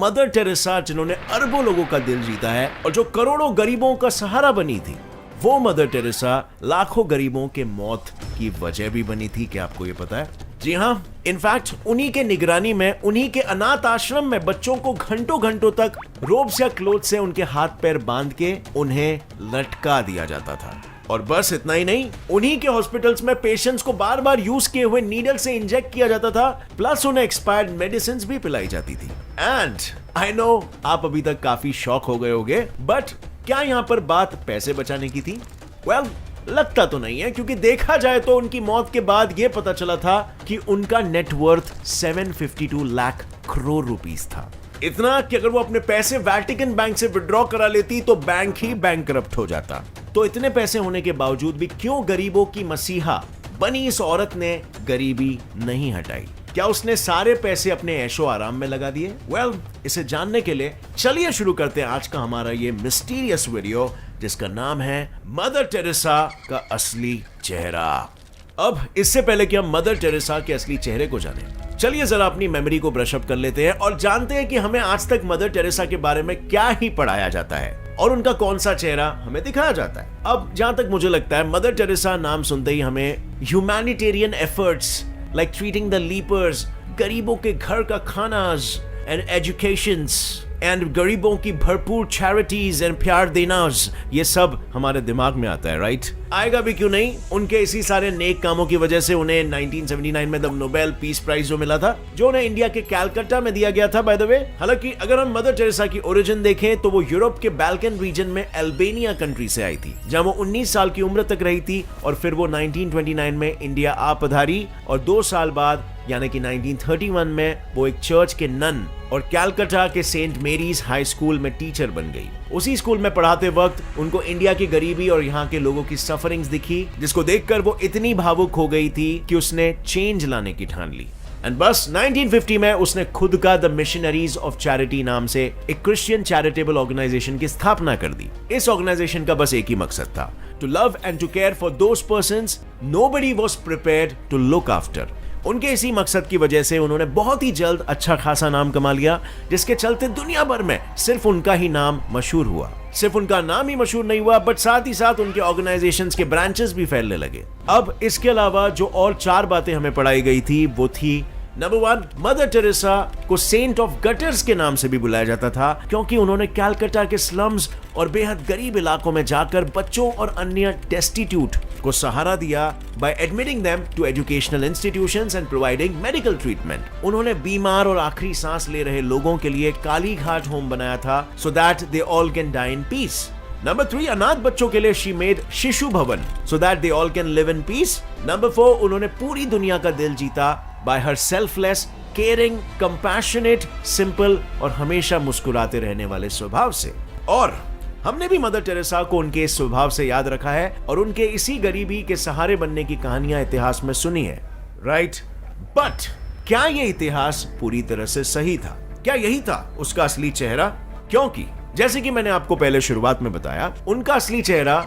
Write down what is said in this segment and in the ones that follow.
Mother Teresa जिन्होंने अरबों लोगों का दिल जीता है और जो करोड़ों गरीबों का सहारा बनी थी, वो मदर टेरेसा लाखों गरीबों के मौत की वजह भी बनी थी। क्या आपको ये पता है? जी हाँ, इनफैक्ट उन्हीं के निगरानी में, उन्हीं के अनाथ आश्रम में बच्चों को घंटों घंटों तक रोब्स या क्लोथ से उनके हाथ पैर बांध के उन्हें लटका दिया जाता था। और बस इतना ही नहीं, उन्हीं के हॉस्पिटल्स में पेशेंट्स को बार बार यूज किए हुए नीडल से इंजेक्ट किया जाता था, प्लस उन्हें एक्सपायर्ड मेडिसिन भी पिलाई जाती थी। एंड आई नो आप अभी तक काफी शॉक हो गए होंगे, बट क्या यहां पर बात पैसे बचाने की थी? वेल, लगता तो नहीं है, क्योंकि देखा जाए तो उनकी मौत के बाद यह पता चला था कि उनका नेटवर्थ 752 लाख करोड़ रुपीस था। इतना कि अगर वो अपने पैसे वेटिकन बैंक से विड्रॉ करा लेती तो बैंक ही बैंकरप्ट हो जाता। तो इतने पैसे होने के बावजूद भी क्यों गरीबों की मसीहा बनी इस औरत ने गरीबी नहीं हटाई? क्या उसने सारे पैसे अपने ऐशो आराम में लगा दिए? वेल, इसे जानने के लिए चलिए शुरू करते हैं आज का हमारा ये मिस्टीरियस वीडियो, जिसका नाम है मदर टेरेसा का असली चेहरा। अब इससे पहले कि हम मदर टेरेसा के असली चेहरे को जानें, चलिए जरा अपनी मेमोरी को ब्रश अप कर लेते हैं और जानते हैं कि हमें आज तक मदर टेरेसा के बारे में क्या ही पढ़ाया जाता है और उनका कौन सा चेहरा हमें दिखाया जाता है। अब जहां तक मुझे लगता है, मदर टेरेसा नाम सुनते ही हमें humanitarian efforts like treating the lepers, गरीबों के घर का खाना एंड एजुकेशंस एंड गरीबों की भरपूर चैरिटीज एंड प्यार देना, ये सब हमारे दिमाग में आता है, राइट? आएगा भी क्यों नहीं? उनके इसी सारे नेक कामों की वजह से उन्हें 1979 में द नोबेल पीस प्राइज जो मिला था, जो उन्हें इंडिया के कैलकाटा में दिया गया था, बाय द वे। हालांकि अगर हम मदर टेरेसा की ओरिजिन देखें तो वो यूरोप के बाल्कन रीजन में अल्बानिया कंट्री से आई थी, जहां वो 19 साल की उम्र तक रही थी और फिर वो 1929 में इंडिया आ पधारी और 2 साल बाद यानी कि 1931 में वो एक चर्च के नन और कैलकाटा के सेंट मेरीज हाई स्कूल में टीचर बन गई। उसी स्कूल में पढ़ाते वक्त उनको इंडिया की गरीबी और यहाँ के लोगों की सफरिंग्स दिखी, जिसको देखकर वो इतनी भावुक हो गई थी कि उसने चेंज लाने की ठान ली। एंड बस 1950 में उसने खुद का द मिशनरीज ऑफ चैरिटी नाम से एक क्रिश्चियन चैरिटेबल ऑर्गेनाइजेशन की स्थापना कर दी। इस ऑर्गेनाइजेशन का बस एक ही मकसद था, to love and to care for those persons nobody was prepared to look after. उनके इसी मकसद की वजह से उन्होंने बहुत ही जल्द अच्छा खासा नाम कमा लिया, जिसके चलते दुनिया भर में सिर्फ उनका ही नाम मशहूर हुआ। सिर्फ उनका नाम ही मशहूर नहीं हुआ, बट साथ ही साथ उनके ऑर्गेनाइजेशंस के ब्रांचेस भी फैलने लगे। अब इसके अलावा जो और 4 बातें हमें पढ़ाई गई थी वो थी, नंबर 1, मदर टेरेसा को सेंट ऑफ गटर्स के नाम से भी बुलाया जाता था, क्योंकि उन्होंने कैलकाटा के स्लम्स और बेहद गरीब इलाकों में जाकर बच्चों और अन्य डेस्टिट्यूट को सहारा दिया by admitting them to educational institutions and providing medical treatment. उन्होंने बीमार और आखिरी सांस ले रहे लोगों के लिए काली घाट होम बनाया था, so that they all can die in peace. Number 3, अनाथ बच्चों के लिए she made Shishu Bhavan, so that they all can live in peace. Number 4, उन्होंने पूरी दुनिया का दिल जीता by her selfless, caring, compassionate, simple और हमेशा मुस्कुराते रहने वाले स्वभाव से। और हमने भी मदर टेरेसा को उनके इस स्वभाव से याद रखा है और उनके इसी गरीबी के सहारे बनने की कहानियां इतिहास में सुनी है, राइट? बट क्या ये इतिहास पूरी तरह से सही था? क्या यही था उसका असली चेहरा? क्योंकि जैसे कि मैंने आपको पहले शुरुआत में बताया, उनका असली चेहरा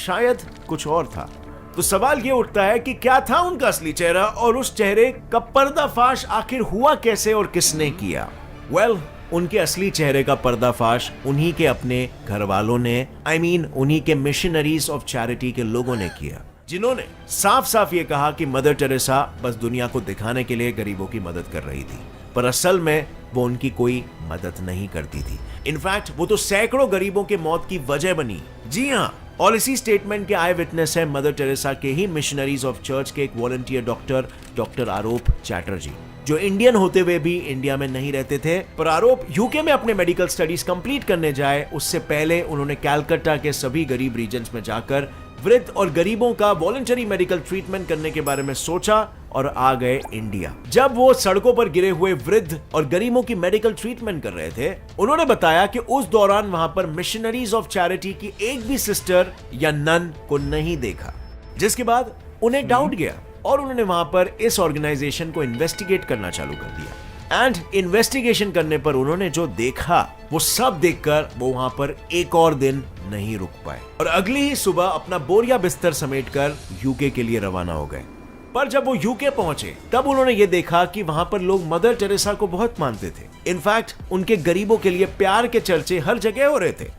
शायद कुछ और था। तो सवाल ये उठता है कि क्या था उनका असली चेहरा और उस चेहरे का पर्दाफाश आखिर हुआ कैसे और किसने किया? वेल, उनके असली चेहरे का पर्दाफाश उन्हीं के अपने घर वालों ने, उन्हीं के मिशनरीज ऑफ चैरिटी के लोगों ने किया, जिन्होंने साफ साफ ये कहा कि मदर टेरेसा बस दुनिया को दिखाने के लिए गरीबों की मदद कर रही थी, पर असल में वो उनकी कोई मदद नहीं करती थी। इनफैक्ट वो तो सैकड़ों गरीबों के मौत की वजह बनी। जी हाँ, और इसी स्टेटमेंट के आई विटनेस है मदर टेरेसा के ही मिशनरीज ऑफ चर्च के एक वॉलंटियर डॉक्टर आरोप चैटर्जी, जो इंडियन होते हुए भी इंडिया में नहीं रहते थे। पर आरोप यूके में अपने मेडिकल स्टडीज कंप्लीट करने जाए उससे पहले उन्होंने कैलकाटा के सभी गरीब रीजन्स में जाकर वृद्ध और गरीबों का वॉलंटरी मेडिकल ट्रीटमेंट करने के बारे में सोचा और आ गए इंडिया। जब वो सड़कों पर गिरे हुए वृद्ध और गरीबों की मेडिकल ट्रीटमेंट कर रहे थे, उन्होंने बताया कि उस दौरान वहां पर मिशनरीज ऑफ चैरिटी की एक भी सिस्टर या नन को नहीं देखा, जिसके बाद उन्हें डाउट गया और उन्होंने वहां पर इस ऑर्गेनाइजेशन को इन्वेस्टिगेट करना चालू कर दिया। एंड इन्वेस्टिगेशन करने पर उन्होंने जो देखा वो सब देखकर वो वहां पर एक और दिन नहीं रुक पाए और अगली ही सुबह अपना बोरिया बिस्तर समेटकर यूके के लिए रवाना हो गए। पर जब वो यूके पहुंचे तब उन्होंने ये देखा कि वहां पर लोग मदर टेरेसा को बहुत मानते थे। इनफैक्ट उनके गरीबों के लिए प्यार के चर्चे हर जगह हो रहे थे।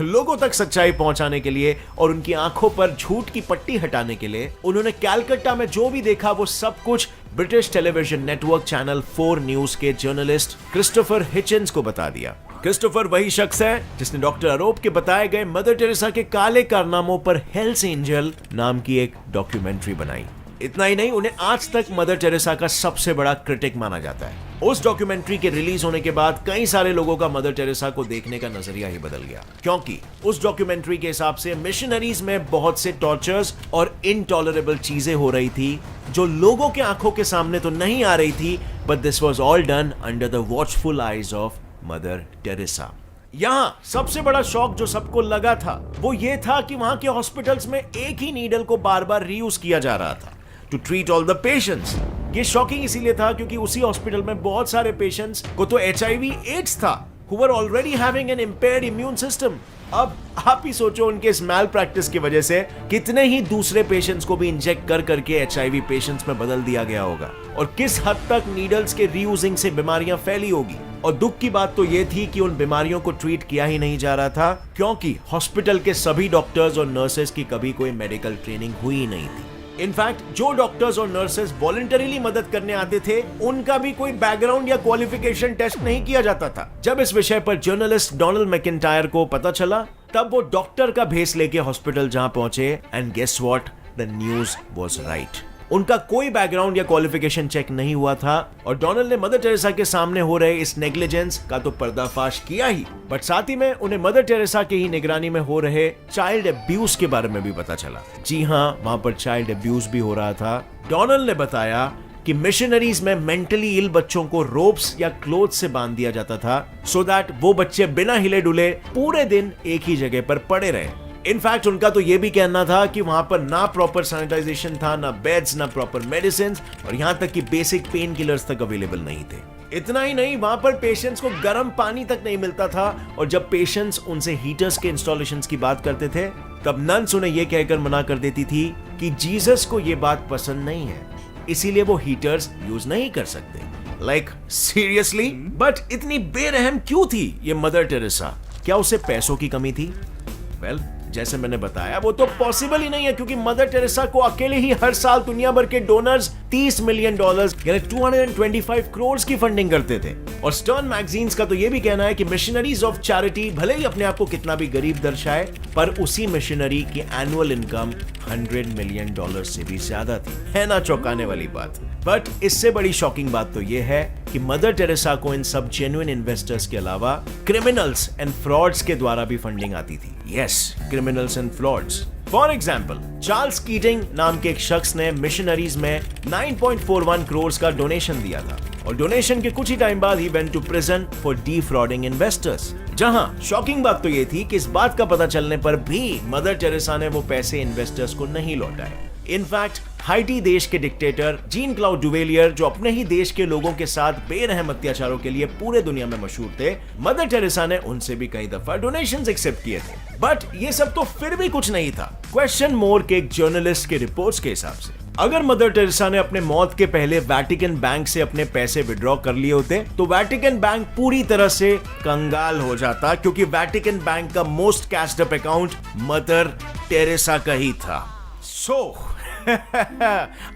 लोगों तक सच्चाई पहुंचाने के लिए और उनकी आंखों पर झूठ की पट्टी हटाने के लिए उन्होंने कलकत्ता में जो भी देखा वो सब कुछ British television network channel 4 news के जर्नलिस्ट क्रिस्टोफर हिचिंस को बता दिया। क्रिस्टोफर वही शख्स है जिसने डॉक्टर अरोप के बताए गए मदर टेरेसा के काले कारनामों पर हेल्स एंजल नाम की एक डॉक्यूमेंट्री बनाई। इतना ही नहीं, उन्हें आज तक मदर टेरेसा का सबसे बड़ा क्रिटिक माना जाता है। उस डॉक्यूमेंट्री के रिलीज होने के बाद कई सारे लोगों का मदर टेरेसा को देखने का नजरिया ही बदल गया, क्योंकि उस डॉक्यूमेंट्री के हिसाब से मिशनरीज में बहुत से टॉर्चर्स और इनटॉलरेबल चीजें हो रही थी जो लोगों के आंखों के सामने तो नहीं आ रही थी, but this was all done under the watchful eyes of mother Teresa. यहां सबसे बड़ा शॉक जो सबको लगा था वो ये था कि वहां के हॉस्पिटल्स में एक ही नीडल को बार-बार रीयूज किया जा रहा था to treat all the patients. ये शॉकिंग इसीलिए था क्योंकि उसी हॉस्पिटल में बहुत सारे पेशेंट्स को तो HIV एड्स था, who were already having an impaired immune system। अब आप ही सोचो उनके इस मैल प्रैक्टिस की वजह से कितने ही दूसरे पेशेंट्स को भी इंजेक्ट कर करके HIV पेशेंट्स में बदल दिया गया होगा और किस हद तक नीडल्स के रीयूजिंग से बीमारियां फैली होगी। और दुख की बात तो यह थी कि उन बीमारियों को ट्रीट किया ही नहीं जा रहा था क्योंकि हॉस्पिटल के सभी डॉक्टर्स और नर्सेस की कभी कोई मेडिकल ट्रेनिंग हुई ही नहीं थी। इनफैक्ट जो डॉक्टर्स और नर्सेस वॉलंटरीली मदद करने आते थे उनका भी कोई बैकग्राउंड या क्वालिफिकेशन टेस्ट नहीं किया जाता था। जब इस विषय पर जर्नलिस्ट डोनाल्ड मैकिंटायर को पता चला तब वो डॉक्टर का भेस लेके हॉस्पिटल जहां पहुंचे and guess what, the news was right. उनका कोई बैकग्राउंड या क्वालिफिकेशन चेक नहीं हुआ था और डोनाल्ड ने मदर टेरेसा के सामने हो रहे इस नेग्लिजेंस का तो पर्दाफाश किया ही, बट साथ ही में उन्हें मदर टेरेसा की ही निगरानी में हो रहे चाइल्ड अब्यूज के बारे में भी पता चला। जी हां, वहां पर चाइल्ड अब्यूज भी हो रहा था। डोनाल्ड ने बताया कि मिशनरीज में मेंटली इल बच्चों को रोप्स या क्लोथ से बांध दिया जाता था सो दैट वो बच्चे बिना हिले डुले पूरे दिन एक ही जगह पर पड़े रहे। इनफैक्ट उनका तो यह भी कहना था कि वहां पर ना प्रॉपर सैनिटाइजेशन था, ना बेड्स, ना प्रॉपर मेडिसिन और यहां तक कि बेसिक पेन किलर्स तक अवेलेबल नहीं थे। इतना ही नहीं, वहां पर पेशेंट्स को गर्म पानी तक नहीं मिलता था और जब पेशेंट्स उनसे हीटर्स के इंस्टॉलेशंस की बात करते थे तब नन्स उन्हें यह कहकर मना कर देती थी कि जीसस को यह बात पसंद नहीं है, इसीलिए वो हीटर्स यूज नहीं कर सकते। Like seriously? बट इतनी बेरहम क्यों थी ये मदर टेरेसा? क्या उसे पैसों की कमी थी? वेल, जैसे मैंने बताया वो तो पॉसिबल ही नहीं है क्योंकि मदर टेरेसा को अकेले ही हर साल दुनिया भर के डोनर्स $30 मिलियन यानी 225 करोड़ की फंडिंग करते थे। और स्टर्न मैगजीन्स का तो ये भी कहना है कि मिशनरीज ऑफ चैरिटी भले ही अपने आप को कितना भी गरीब दर्शाए पर उसी मिशनरी की एनुअल इनकम $100 मिलियन से भी ज्यादा थी। है ना चौंकाने वाली बात? बट इससे बड़ी शॉकिंग बात तो ये है कि मदर टेरेसा को इन सब जेन्युइन इन्वेस्टर्स के अलावा क्रिमिनल्स एंड फ्रॉड्स के द्वारा भी फंडिंग आती थी। Yes, criminals and frauds. For example, Charles kidding नाम के एक शख्स ने मिशनरीज में 9.41 करोड़ का डोनेशन दिया था और डोनेशन के कुछ ही टाइम बाद he went to prison for defrauding investors. जहां शॉकिंग बात तो ये थी कि इस बात का पता चलने पर भी मदर टेरेसा ने वो पैसे इन्वेस्टर्स को नहीं लौटाए। इनफैक्ट हाइटी देश के डिक्टेटर जीन क्लाउड डुवेलियर, जो अपने ही देश के लोगों के साथ बेरहम अत्याचारों के लिए पूरे दुनिया में मशहूर थे, मदर टेरेसा ने उनसे भी कई दफा डोनेशंस एक्सेप्ट किए थे। बट ये सब तो फिर भी कुछ नहीं था क्वेश्चन मोर के एक जर्नलिस्ट के रिपोर्ट्स के हिसाब से। अगर मदर टेरेसा ने अपने मौत के पहले वेटिकन बैंक से अपने पैसे विड्रॉ कर लिए होते तो वेटिकन बैंक पूरी तरह से कंगाल हो जाता क्योंकि वेटिकन बैंक का most cached up account mother Teresa का ही था।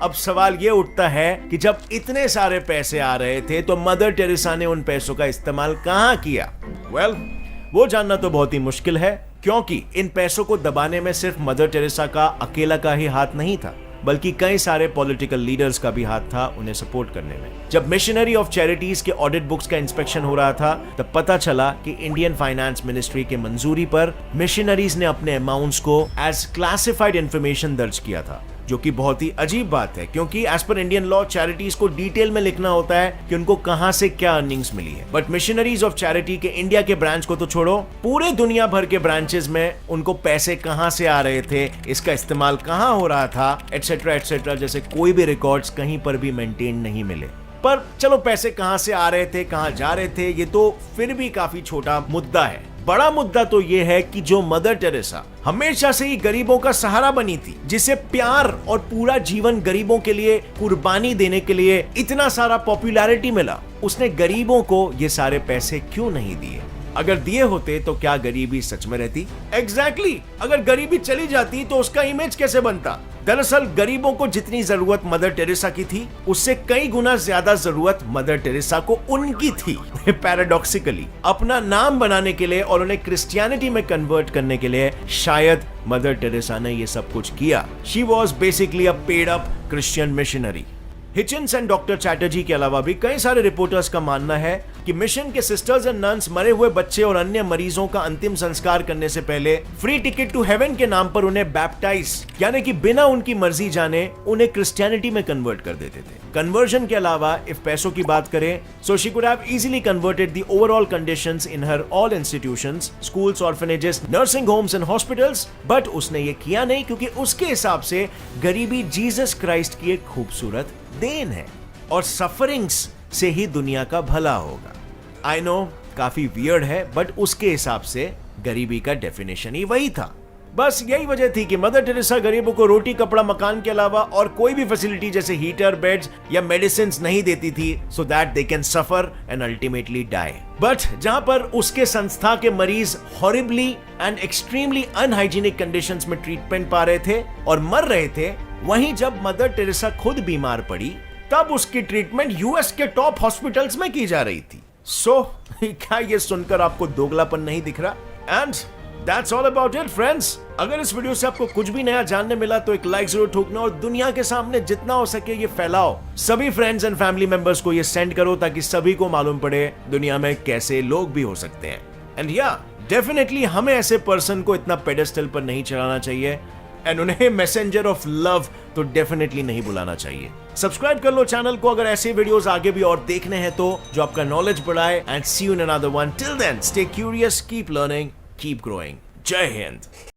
अब सवाल ये उठता है कि जब इतने सारे पैसे आ रहे थे तो मदर टेरेसा ने उन पैसों का इस्तेमाल कहां किया? वेल, वो जानना तो बहुत ही मुश्किल है क्योंकि इन पैसों को दबाने में सिर्फ मदर टेरेसा का अकेला का ही हाथ नहीं था बल्कि कई सारे पॉलिटिकल लीडर्स का भी हाथ था उन्हें सपोर्ट करने में। जब मिशनरी ऑफ चैरिटीज के ऑडिट बुक्स का इंस्पेक्शन हो रहा था तब पता चला कि इंडियन फाइनेंस मिनिस्ट्री के मंजूरी पर मिशनरीज ने अपने अमाउंट्स को एज क्लासिफाइड इंफॉर्मेशन दर्ज किया था, जो कि बहुत ही अजीब बात है क्योंकि as per Indian law charities को डिटेल में लिखना होता है कि उनको कहां से क्या अर्निंग्स मिली है। बट मिशनरीज ऑफ चैरिटी के इंडिया के ब्रांच को तो छोड़ो, पूरे दुनिया भर के ब्रांचेस में उनको पैसे कहां से आ रहे थे, इसका इस्तेमाल कहां हो रहा था, एटसेट्रा एटसेट्रा जैसे कोई भी रिकॉर्ड्स कहीं पर भी मेंटेन नहीं मिले। पर चलो, पैसे कहां से आ रहे थे, कहां जा रहे थे, ये तो फिर भी काफी छोटा मुद्दा है। बड़ा मुद्दा तो यह है कि जो मदर टेरेसा हमेशा से ही गरीबों का सहारा बनी थी, जिसे प्यार और पूरा जीवन गरीबों के लिए कुर्बानी देने के लिए इतना सारा पॉपुलैरिटी मिला, उसने गरीबों को ये सारे पैसे क्यों नहीं दिए? अगर दिए होते तो क्या गरीबी सच में रहती? एग्जैक्टली, अगर गरीबी चली जाती तो उसका इमेज कैसे बनता? दरअसल गरीबों को जितनी जरूरत मदर टेरेसा की थी, उससे कई गुना ज्यादा जरूरत मदर टेरेसा को उनकी थी। पैराडॉक्सिकली अपना नाम बनाने के लिए और उन्हें क्रिश्चियनिटी में कन्वर्ट करने के लिए शायद मदर टेरेसा ने ये सब कुछ किया। She was basically a paid up Christian missionary. Hitchens and doctor Chatterjee के अलावा भी कई सारे रिपोर्टर्स का मानना है कि मिशन के सिस्टर्स एंड नन्स मरे हुए बच्चे और अन्य मरीजों का अंतिम संस्कार करने से पहले फ्री टिकट टू हेवन के नाम पर उन्हें बैप्टाइज, यानी कि बिना उनकी मर्जी जाने उन्हें क्रिश्चियनिटी में कन्वर्ट कर देते थे। कन्वर्जन के अलावा इफ पैसों की बात करें, so she could have easily converted the overall conditions in her all institutions, schools, orphanages, nursing homes and hospitals, but उसने ये किया नहीं क्योंकि उसके हिसाब से गरीबी जीसस क्राइस्ट की एक खूबसूरत देन है और सफरिंग्स से ही दुनिया का भला होगा। आई नो काफी वियर्ड है, बट उसके हिसाब से गरीबी का डेफिनेशन ही वही था। बस यही वजह थी कि मदर टेरेसा गरीबों को रोटी, कपड़ा, मकान के अलावा और कोई भी फैसिलिटी जैसे हीटर, बेड्स या मेडिसिन नहीं देती थी, so that they can suffer and ultimately die. But जहां पर उसके संस्था के मरीज horribly and extremely unhygienic conditions में ट्रीटमेंट पा रहे थे और मर रहे थे, वहीं जब मदर टेरेसा खुद बीमार पड़ी तब उसकी ट्रीटमेंट यूएस के टॉप हॉस्पिटल्स में की जा रही थी। सो क्या ये सुनकर आपको दोगलापन नहीं दिख रहा? And that's all about it friends. अगर इस वीडियो से आपको कुछ भी नया जानने मिला तो एक लाइक जरूर ठोकना और दुनिया के सामने जितना हो सके ये फैलाओ। सभी फ्रेंड्स एंड फैमिली मेंबर्स को ये सेंड करो ताकि सभी को मालूम पड़े दुनिया में कैसे लोग भी हो सकते हैं। एंड या डेफिनेटली हमें ऐसे पर्सन को इतना पेडेस्टल पर नहीं चढ़ाना चाहिए एंड उन्हें मैसेंजर ऑफ लव तो डेफिनेटली नहीं बुलाना चाहिए। सब्सक्राइब कर लो चैनल को अगर ऐसे वीडियोस आगे भी और देखने हैं तो, जो आपका नॉलेज बढ़ाए। And see you in another one. Till then stay curious, keep learning, keep growing. जय हिंद।